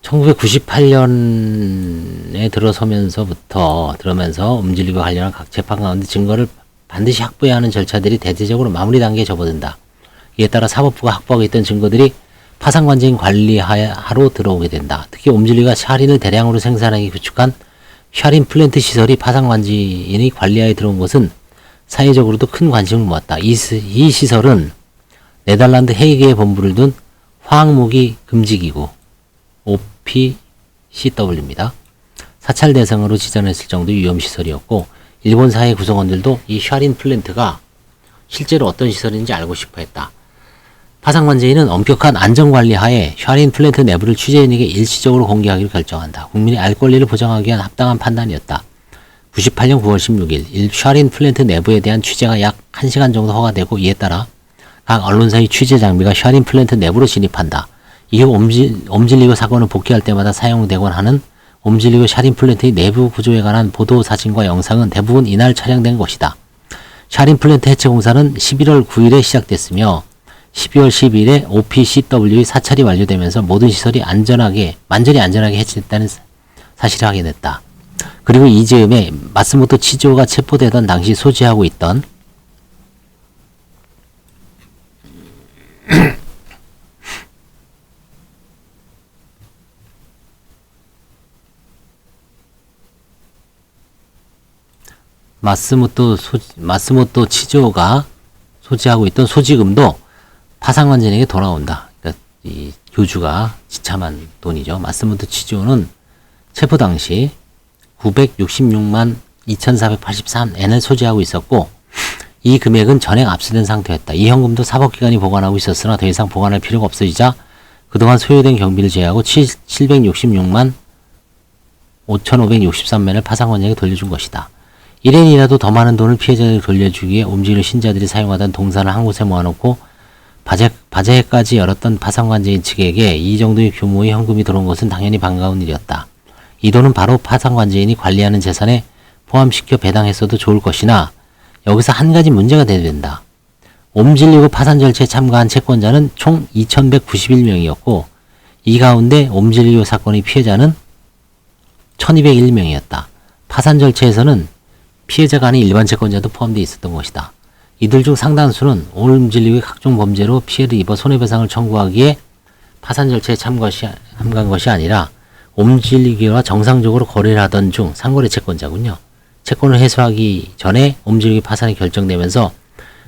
1998년에 들어서면서 옴질리고 관련한 각 재판 가운데 증거를 반드시 확보해야 하는 절차들이 대대적으로 마무리 단계에 접어든다. 이에 따라 사법부가 확보하고 있던 증거들이 파산관제인 관리하로 들어오게 된다. 특히 옴질리가 샤린을 대량으로 생산하기 구축한 샤린 플랜트 시설이 파산관제인의 관리하에 들어온 것은 사회적으로도 큰 관심을 모았다. 이 시설은 네덜란드 헤이그에 본부를 둔 화학무기 금지기구 OPCW입니다. 사찰 대상으로 지정했을 정도의 위험시설이었고 일본 사회 구성원들도 이 샤린 플랜트가 실제로 어떤 시설인지 알고 싶어했다. 파산관제인은 엄격한 안전관리 하에 샤린 플랜트 내부를 취재인에게 일시적으로 공개하기로 결정한다. 국민의 알 권리를 보장하기 위한 합당한 판단이었다. 98년 9월 16일 샤린 플랜트 내부에 대한 취재가 약 1시간 정도 허가되고 이에 따라 각 언론사의 취재 장비가 샤린 플랜트 내부로 진입한다. 이후 옴질리고 사건을 복귀할 때마다 사용되곤 하는 옴질리고 샤린 플랜트의 내부 구조에 관한 보도 사진과 영상은 대부분 이날 촬영된 것이다. 샤린 플랜트 해체 공사는 11월 9일에 시작됐으며 12월 12일에 OPCW의 사찰이 완료되면서 모든 시설이 완전히 안전하게 해체됐다는 사실을 확인했다. 그리고 이 즈음에 마스모토 치조가 체포되던 당시 소지하고 있던 마스모토 치조가 소지하고 있던 소지금도 파산관제인에게 돌아온다. 그러니까 이 교주가 지참한 돈이죠. 마스모토 치조는 체포 당시 966만 2483엔을 소지하고 있었고 이 금액은 전액 압수된 상태였다. 이 현금도 사법기관이 보관하고 있었으나 더 이상 보관할 필요가 없어지자 그동안 소요된 경비를 제외하고 766만 5563맨을 파산관제에게 돌려준 것이다. 1엔이라도 더 많은 돈을 피해자에게 돌려주기 위해 옴질리오 신자들이 사용하던 동산을 한 곳에 모아놓고 바자회까지 열었던 파산관제인 측에게 이 정도의 규모의 현금이 들어온 것은 당연히 반가운 일이었다. 이 돈은 바로 파산관제인이 관리하는 재산에 포함시켜 배당했어도 좋을 것이나 여기서 한 가지 문제가 대두된다. 옴질리고 파산 절차에 참가한 채권자는 총 2191명이었고 이 가운데 옴질리고 사건의 피해자는 1201명이었다. 파산 절차에서는 피해자가 아닌 일반 채권자도 포함되어 있었던 것이다. 이들 중 상당수는 옴질리고의 각종 범죄로 피해를 입어 손해배상을 청구하기에 파산 절차에 참가한 것이 아니라 옴질리기와 정상적으로 거래를 하던 중 상거래 채권자군요. 채권을 회수하기 전에 옴질리기 파산이 결정되면서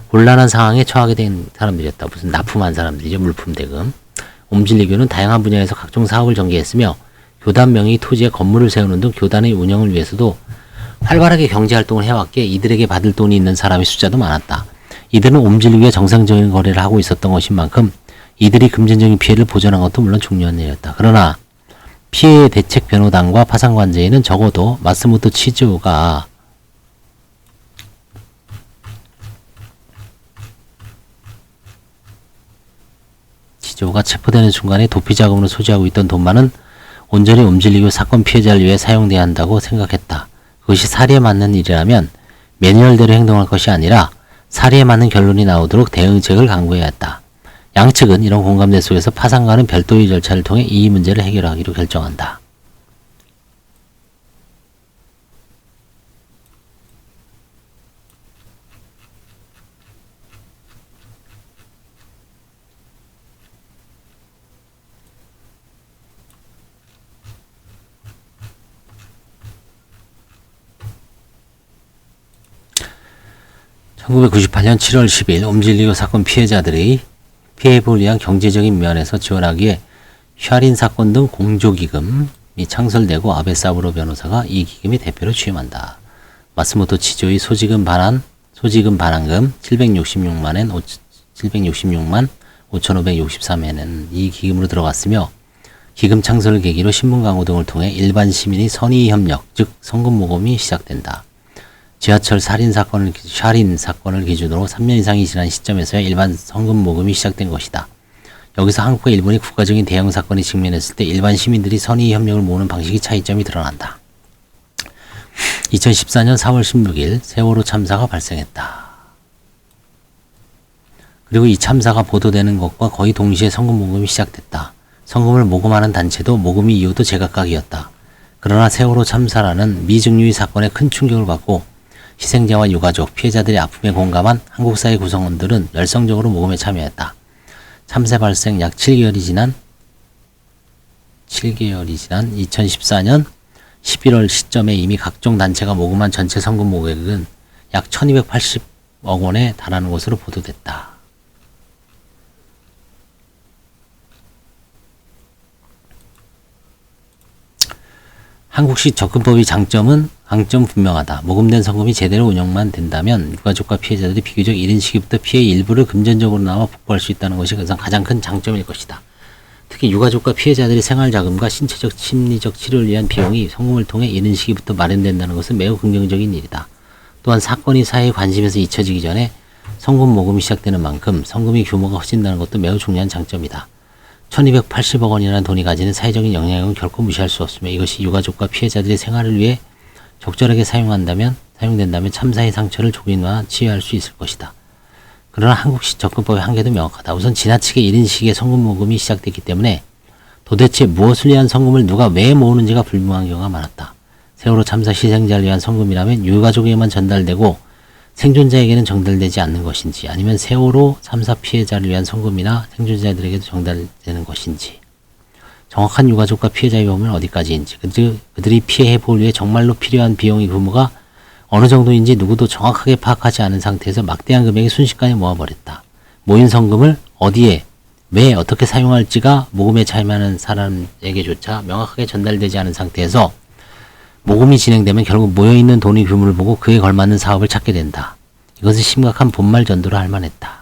곤란한 상황에 처하게 된 사람들이었다. 무슨 납품한 사람들이죠. 물품 대금. 옴질리교는 다양한 분야에서 각종 사업을 전개했으며 교단 명의 토지에 건물을 세우는 등 교단의 운영을 위해서도 활발하게 경제활동을 해왔기에 이들에게 받을 돈이 있는 사람의 숫자도 많았다. 이들은 옴질리기와 정상적인 거래를 하고 있었던 것인 만큼 이들이 금전적인 피해를 보전한 것도 물론 중요한 일이었다. 그러나 피해 대책 변호단과 파산관제인은 적어도 마스모토 치조가 체포되는 순간에 도피자금으로 소지하고 있던 돈만은 온전히 옴질리고 사건 피해자를 위해 사용돼야 한다고 생각했다. 그것이 사리에 맞는 일이라면 매뉴얼대로 행동할 것이 아니라 사리에 맞는 결론이 나오도록 대응책을 강구해야 했다. 양측은 이런 공감대 속에서 파산과는 별도의 절차를 통해 이 문제를 해결하기로 결정한다. 1998년 7월 10일 옴질리교 사건 피해자들의 피해 회복을 위한 경제적인 면에서 지원하기에 샤린 사건 등 공조기금이 창설되고 아베 사부로 변호사가 이 기금의 대표로 취임한다. 마스모토 치조의 소지금 반환금 766만 5,563엔은 이 기금으로 들어갔으며 기금 창설을 계기로 신문 광고 등을 통해 일반 시민의 선의 협력, 즉 성금 모금이 시작된다. 지하철 샤린 사건을 기준으로 3년 이상이 지난 시점에서야 일반 성금 모금이 시작된 것이다. 여기서 한국과 일본이 국가적인 대형 사건에 직면했을 때 일반 시민들이 선의 협력을 모으는 방식의 차이점이 드러난다. 2014년 4월 16일 세월호 참사가 발생했다. 그리고 이 참사가 보도되는 것과 거의 동시에 성금 모금이 시작됐다. 성금을 모금하는 단체도 모금의 이유도 제각각이었다. 그러나 세월호 참사라는 미증유의 사건에 큰 충격을 받고 희생자와 유가족, 피해자들의 아픔에 공감한 한국 사회 구성원들은 열성적으로 모금에 참여했다. 참사 발생 약 7개월이 지난 2014년 11월 시점에 이미 각종 단체가 모금한 전체 성금 모금액은 약 1280억 원에 달하는 것으로 보도됐다. 한국식 접근법의 강점 분명하다. 모금된 성금이 제대로 운영만 된다면 유가족과 피해자들이 비교적 이른 시기부터 피해의 일부를 금전적으로나마 복구할 수 있다는 것이 가장 큰 장점일 것이다. 특히 유가족과 피해자들의 생활자금과 신체적, 심리적 치료를 위한 비용이 성금을 통해 이른 시기부터 마련된다는 것은 매우 긍정적인 일이다. 또한 사건이 사회의 관심에서 잊혀지기 전에 성금 모금이 시작되는 만큼 성금의 규모가 커진다는 것도 매우 중요한 장점이다. 1280억 원이라는 돈이 가지는 사회적인 영향력은 결코 무시할 수 없으며 이것이 유가족과 피해자들의 생활을 위해 적절하게 사용된다면 참사의 상처를 조금이나마 치유할 수 있을 것이다. 그러나 한국식 접근법의 한계도 명확하다. 우선 지나치게 이른 시기에 성금 모금이 시작됐기 때문에 도대체 무엇을 위한 성금을 누가 왜 모으는지가 불분명한 경우가 많았다. 세월호 참사 희생자를 위한 성금이라면 유가족에게만 전달되고 생존자에게는 전달되지 않는 것인지, 아니면 세월호 참사 피해자를 위한 성금이나 생존자들에게도 전달되는 것인지, 정확한 유가족과 피해자의 범위는 어디까지인지, 그들이 피해 회복을 위해 정말로 필요한 비용의 규모가 어느 정도인지 누구도 정확하게 파악하지 않은 상태에서 막대한 금액이 순식간에 모아버렸다. 모인 성금을 어디에, 왜, 어떻게 사용할지가 모금에 참여하는 사람에게조차 명확하게 전달되지 않은 상태에서 모금이 진행되면 결국 모여있는 돈의 규모를 보고 그에 걸맞는 사업을 찾게 된다. 이것은 심각한 본말 전도라 할 만했다.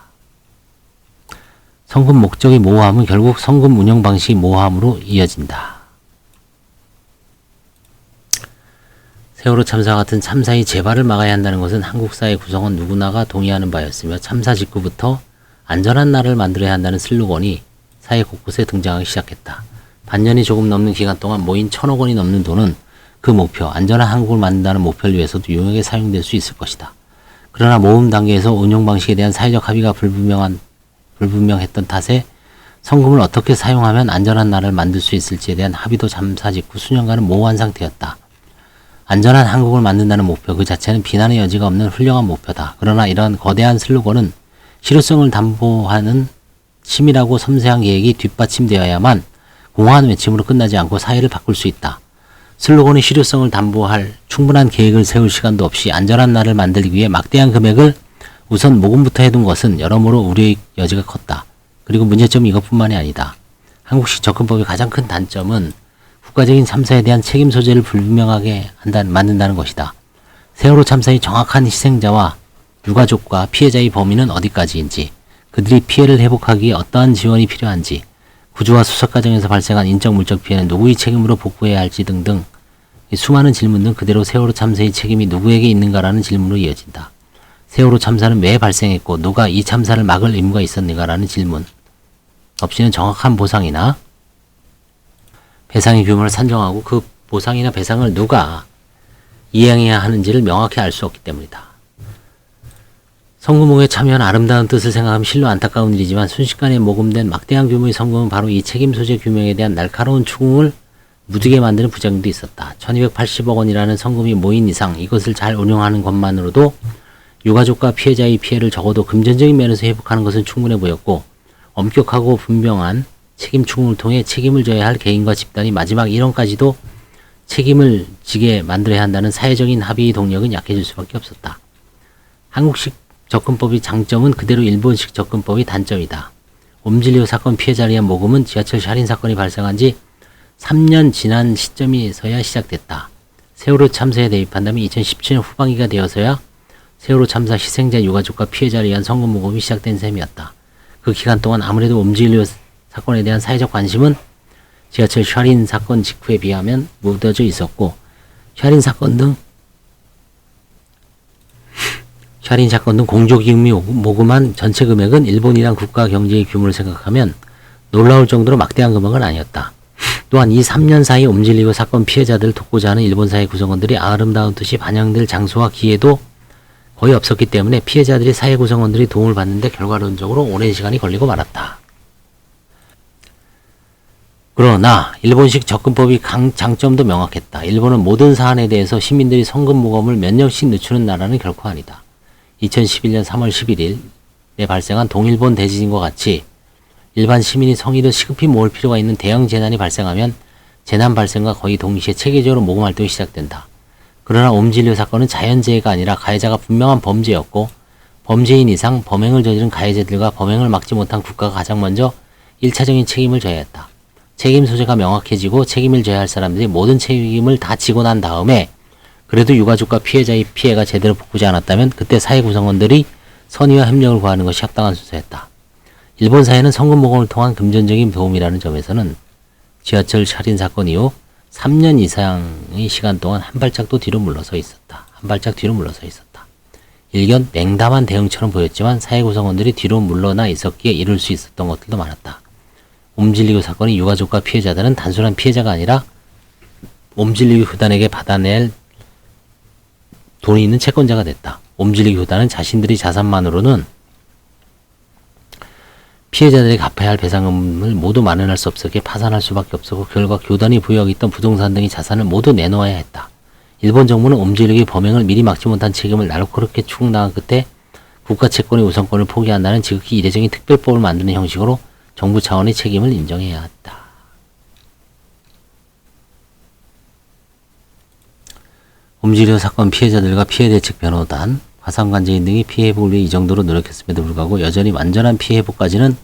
성금 목적의 모호함은 결국 성금 운영 방식의 모호함으로 이어진다. 세월호 참사와 같은 참사의 재발을 막아야 한다는 것은 한국 사회 구성원 누구나가 동의하는 바였으며 참사 직후부터 안전한 나라를 만들어야 한다는 슬로건이 사회 곳곳에 등장하기 시작했다. 반년이 조금 넘는 기간 동안 모인 1,000억 원이 넘는 돈은 그 목표, 안전한 한국을 만든다는 목표를 위해서도 유용하게 사용될 수 있을 것이다. 그러나 모금 단계에서 운영 방식에 대한 사회적 합의가 불분명했던 탓에 성금을 어떻게 사용하면 안전한 나라를 만들 수 있을지에 대한 합의도 참사 직후 수년간은 모호한 상태였다. 안전한 한국을 만든다는 목표 그 자체는 비난의 여지가 없는 훌륭한 목표다. 그러나 이러한 거대한 슬로건은 실효성을 담보하는 치밀하고 섬세한 계획이 뒷받침되어야만 공허한 외침으로 끝나지 않고 사회를 바꿀 수 있다. 슬로건의 실효성을 담보할 충분한 계획을 세울 시간도 없이 안전한 나라를 만들기 위해 막대한 금액을 우선 모금부터 해둔 것은 여러모로 우려의 여지가 컸다. 그리고 문제점은 이것뿐만이 아니다. 한국식 접근법의 가장 큰 단점은 국가적인 참사에 대한 책임 소재를 불분명하게 만든다는 것이다. 세월호 참사의 정확한 희생자와 유가족과 피해자의 범위는 어디까지인지, 그들이 피해를 회복하기에 어떠한 지원이 필요한지, 구조와 수색 과정에서 발생한 인적 물적 피해는 누구의 책임으로 복구해야 할지 등등 수많은 질문 등 그대로 세월호 참사의 책임이 누구에게 있는가라는 질문으로 이어진다. 세월호 참사는 왜 발생했고 누가 이 참사를 막을 의무가 있었는가라는 질문 없이는 정확한 보상이나 배상의 규모를 산정하고 그 보상이나 배상을 누가 이행해야 하는지를 명확히 알 수 없기 때문이다. 성금모금에 참여한 아름다운 뜻을 생각하면 실로 안타까운 일이지만 순식간에 모금된 막대한 규모의 성금은 바로 이 책임 소재 규명에 대한 날카로운 추궁을 무디게 만드는 부작용도 있었다. 1280억 원이라는 성금이 모인 이상 이것을 잘 운영하는 것만으로도 유가족과 피해자의 피해를 적어도 금전적인 면에서 회복하는 것은 충분해 보였고, 엄격하고 분명한 책임 추궁을 통해 책임을 져야 할 개인과 집단이 마지막 1원까지도 책임을 지게 만들어야 한다는 사회적인 합의의 동력은 약해질 수밖에 없었다. 한국식 접근법의 장점은 그대로 일본식 접근법의 단점이다. 옴질리오 사건 피해자를 위한 모금은 지하철 살인 사건이 발생한 지 3년 지난 시점에서야 시작됐다. 세월호 참사에 대입한다면 2017년 후반기가 되어서야 세월호 참사 희생자 유가족과 피해자를 위한 성금 모금이 시작된 셈이었다. 그 기간 동안 아무래도 옴질리오 사건에 대한 사회적 관심은 지하철 살인 사건 직후에 비하면 묻어져 있었고, 살인 사건 등 공조기금이 모금한 전체 금액은 일본이란 국가 경제의 규모를 생각하면 놀라울 정도로 막대한 금액은 아니었다. 또한 이 3년 사이 옴질리고 사건 피해자들을 돕고자 하는 일본 사회 구성원들이 아름다운 뜻이 반영될 장소와 기회도 거의 없었기 때문에 피해자들이 사회 구성원들이 도움을 받는데 결과론적으로 오랜 시간이 걸리고 말았다. 그러나 일본식 접근법이 장점도 명확했다. 일본은 모든 사안에 대해서 시민들이 성금 모금을 몇 년씩 늦추는 나라는 결코 아니다. 2011년 3월 11일에 발생한 동일본 대지진과 같이 일반 시민이 성의를 시급히 모을 필요가 있는 대형 재난이 발생하면 재난 발생과 거의 동시에 체계적으로 모금 활동이 시작된다. 그러나 옴질리오 사건은 자연재해가 아니라 가해자가 분명한 범죄였고, 범죄인 이상 범행을 저지른 가해자들과 범행을 막지 못한 국가가 가장 먼저 1차적인 책임을 져야 했다. 책임 소재가 명확해지고 책임을 져야 할 사람들이 모든 책임을 다 지고 난 다음에 그래도 유가족과 피해자의 피해가 제대로 복구지 않았다면 그때 사회 구성원들이 선의와 협력을 구하는 것이 합당한 순서였다. 일본 사회는 성금 모금을 통한 금전적인 도움이라는 점에서는 지하철 살인 사건 이후 3년 이상의 시간 동안 한 발짝도 뒤로 물러서 있었다. 일견 냉담한 대응처럼 보였지만 사회 구성원들이 뒤로 물러나 있었기에 이룰 수 있었던 것들도 많았다. 옴질리고 사건이 유가족과 피해자들은 단순한 피해자가 아니라 옴질리고 교단에게 받아낼 돈이 있는 채권자가 됐다. 옴질리고 교단은 자신들의 자산만으로는 피해자들이 갚아야 할 배상금을 모두 마련할 수 없었기에 파산할 수밖에 없었고, 결과 교단이 보유하고 있던 부동산 등의 자산을 모두 내놓아야 했다. 일본 정부는 옴질리고의 범행을 미리 막지 못한 책임을 날카롭게 추궁당한 끝에 국가 채권의 우선권을 포기한다는 지극히 이례적인 특별법을 만드는 형식으로 정부 차원의 책임을 인정해야 했다. 옴질리고 사건 피해자들과 피해대책 변호단, 화상관제인 등이 피해 회복을 위해 이 정도로 노력했음에도 불구하고 여전히 완전한 피해 회복까지는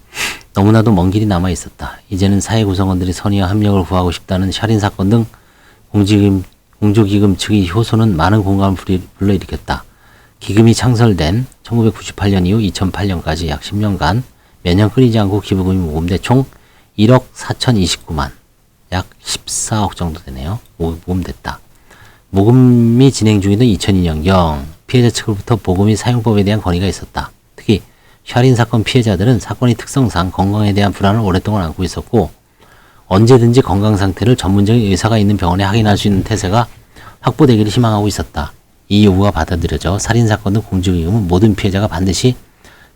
너무나도 먼 길이 남아 있었다. 이제는 사회 구성원들이 선의와 협력을 구하고 싶다는 살인 사건 등 공조기금 측의 효소는 많은 공감을 불러일으켰다. 기금이 창설된 1998년 이후 2008년까지 약 10년간 매년 끊이지 않고 기부금이 모금돼 총 1억 4,029만, 약 14억 정도 되네요. 모금됐다. 모금이 진행 중이던 2002년경 피해자 측으로부터 보금이 사용법에 대한 건의가 있었다. 특히 살인 사건 피해자들은 사건의 특성상 건강에 대한 불안을 오랫동안 안고 있었고, 언제든지 건강 상태를 전문적인 의사가 있는 병원에 확인할 수 있는 태세가 확보되기를 희망하고 있었다. 이 요구가 받아들여져 살인 사건 등 공조기금은 모든 피해자가 반드시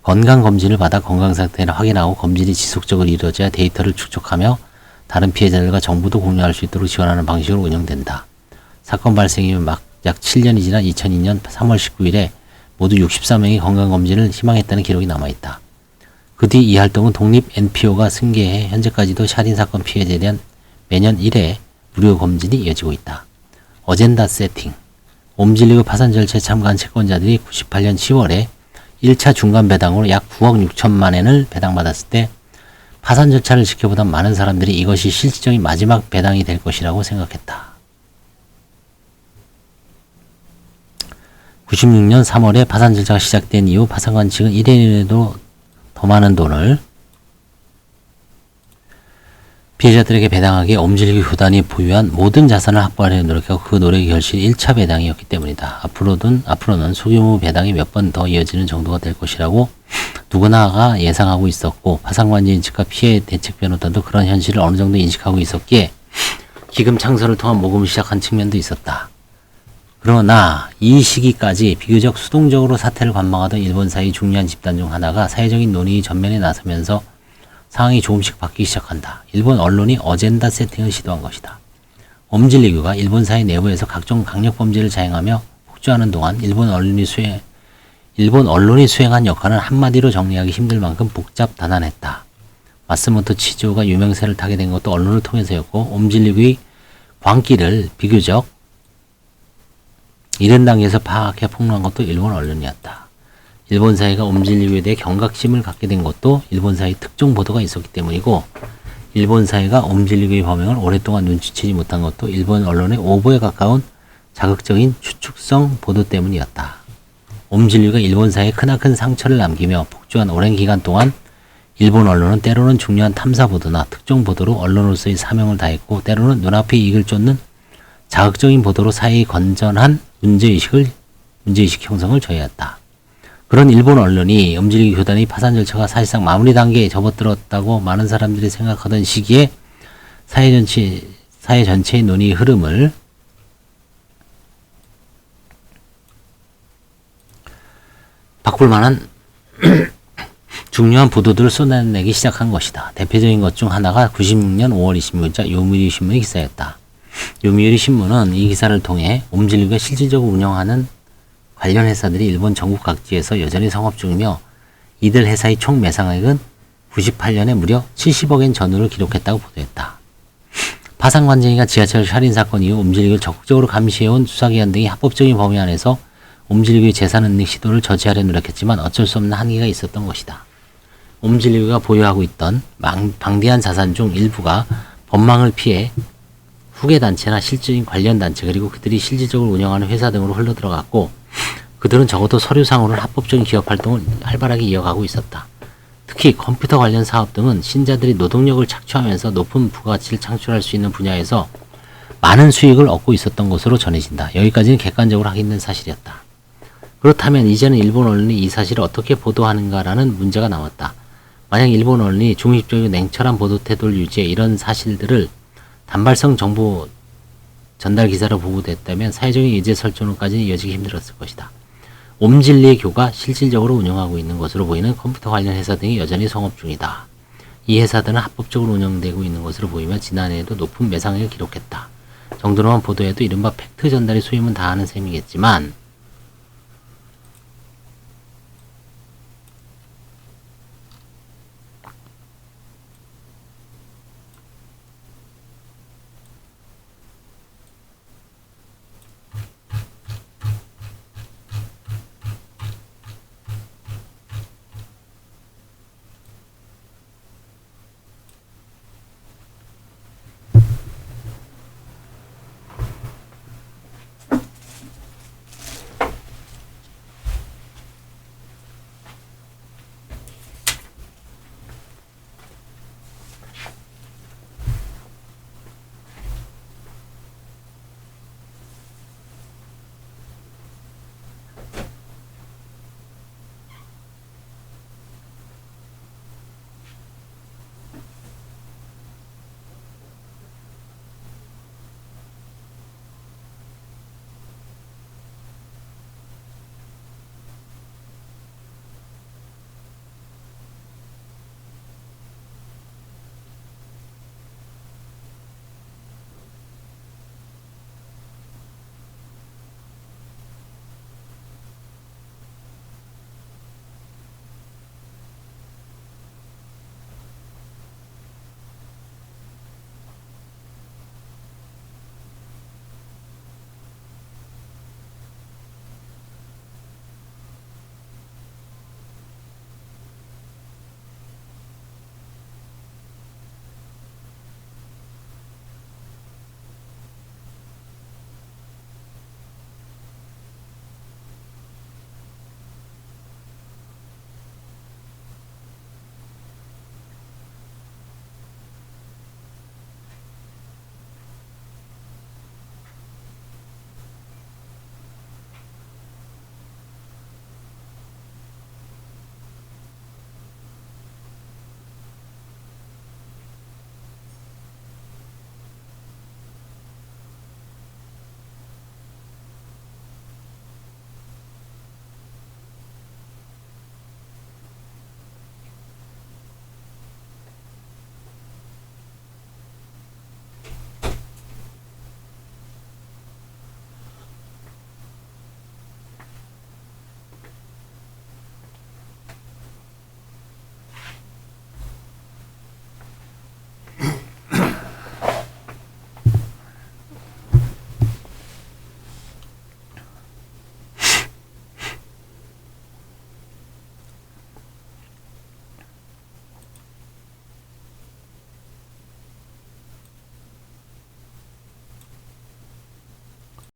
건강검진을 받아 건강 상태를 확인하고 검진이 지속적으로 이루어져야 데이터를 축적하며 다른 피해자들과 정보도 공유할 수 있도록 지원하는 방식으로 운영된다. 사건 발생 이후 약 7년이 지난 2002년 3월 19일에 모두 64명이 건강검진을 희망했다는 기록이 남아있다. 그 뒤 이 활동은 독립 NPO가 승계해 현재까지도 살인사건 피해자에 대한 매년 1회 무료 검진이 이어지고 있다. 어젠다 세팅. 옴질리고 파산 절차에 참가한 채권자들이 98년 10월에 1차 중간 배당으로 약 9억 6천만 엔을 배당받았을 때 파산 절차를 지켜보던 많은 사람들이 이것이 실질적인 마지막 배당이 될 것이라고 생각했다. 96년 3월에 파산 절차가 시작된 이후 파산관 측은 1년에도 더 많은 돈을 피해자들에게 배당하기에 옴질리고 교단이 보유한 모든 자산을 확보하려는 노력하고 그 노력의 결실이 1차 배당이었기 때문이다. 앞으로는 소규모 배당이 몇 번 더 이어지는 정도가 될 것이라고 누구나가 예상하고 있었고, 파산관제인 측과 피해 대책 변호단도 그런 현실을 어느 정도 인식하고 있었기에 기금 창설을 통한 모금을 시작한 측면도 있었다. 그러나 이 시기까지 비교적 수동적으로 사태를 관망하던 일본 사회의 중요한 집단 중 하나가 사회적인 논의의 전면에 나서면서 상황이 조금씩 바뀌기 시작한다. 일본 언론이 어젠다 세팅을 시도한 것이다. 옴질리교가 일본 사회 내부에서 각종 강력범죄를 자행하며 폭주하는 동안 일본 언론이 수행한 역할은 한마디로 정리하기 힘들 만큼 복잡다단했다. 마스모토 치조가 유명세를 타게 된 것도 언론을 통해서였고, 옴질리교의 광기를 비교적 이른 단계에서 파악해 폭로한 것도 일본 언론이었다. 일본사회가 옴질리교에 대해 경각심을 갖게 된 것도 일본사회의 특종 보도가 있었기 때문이고, 일본사회가 옴질리교의 범행을 오랫동안 눈치채지 못한 것도 일본 언론의 오보에 가까운 자극적인 추측성 보도 때문이었다. 옴질리교가 일본사회에 크나큰 상처를 남기며 폭주한 오랜 기간 동안 일본 언론은 때로는 중요한 탐사 보도나 특종 보도로 언론으로서의 사명을 다했고, 때로는 눈앞의 이익을 쫓는 자극적인 보도로 사회의 건전한 문제의식 형성을 저해했다. 그런 일본 언론이 옴질리교 교단의 파산 절차가 사실상 마무리 단계에 접어들었다고 많은 사람들이 생각하던 시기에 사회 전체의 논의 흐름을 바꿀 만한 중요한 보도들을 쏟아내기 시작한 것이다. 대표적인 것 중 하나가 96년 5월 26일자 요미우리 신문의 기사였다. 요미우리 신문은 이 기사를 통해 옴질리교가 실질적으로 운영하는 관련 회사들이 일본 전국 각지에서 여전히 성업 중이며 이들 회사의 총 매상액은 98년에 무려 70억엔 전후를 기록했다고 보도했다. 파산관쟁이가 지하철 살인 사건 이후 옴질리교를 적극적으로 감시해온 수사기관 등이 합법적인 범위 안에서 옴질리교의 재산 은닉 시도를 저지하려 노력했지만 어쩔 수 없는 한계가 있었던 것이다. 옴질리교가 보유하고 있던 방대한 자산 중 일부가 법망을 피해 후계단체나 실질적인 관련 단체 그리고 그들이 실질적으로 운영하는 회사 등으로 흘러들어갔고, 그들은 적어도 서류상으로는 합법적인 기업 활동을 활발하게 이어가고 있었다. 특히 컴퓨터 관련 사업 등은 신자들이 노동력을 착취하면서 높은 부가가치를 창출할 수 있는 분야에서 많은 수익을 얻고 있었던 것으로 전해진다. 여기까지는 객관적으로 확인된 사실이었다. 그렇다면 이제는 일본 언론이 이 사실을 어떻게 보도하는가라는 문제가 나왔다. 만약 일본 언론이 중립적이고 냉철한 보도 태도를 유지해 이런 사실들을 단발성 정보 전달 기사로 보고됐다면 사회적인 유죄 설정으로까지는 이어지기 힘들었을 것이다. 옴질리의 교가 실질적으로 운영하고 있는 것으로 보이는 컴퓨터 관련 회사 등이 여전히 성업 중이다. 이 회사들은 합법적으로 운영되고 있는 것으로 보이며 지난해에도 높은 매상액을 기록했다. 정도로만 보도해도 이른바 팩트 전달의 소임은 다하는 셈이겠지만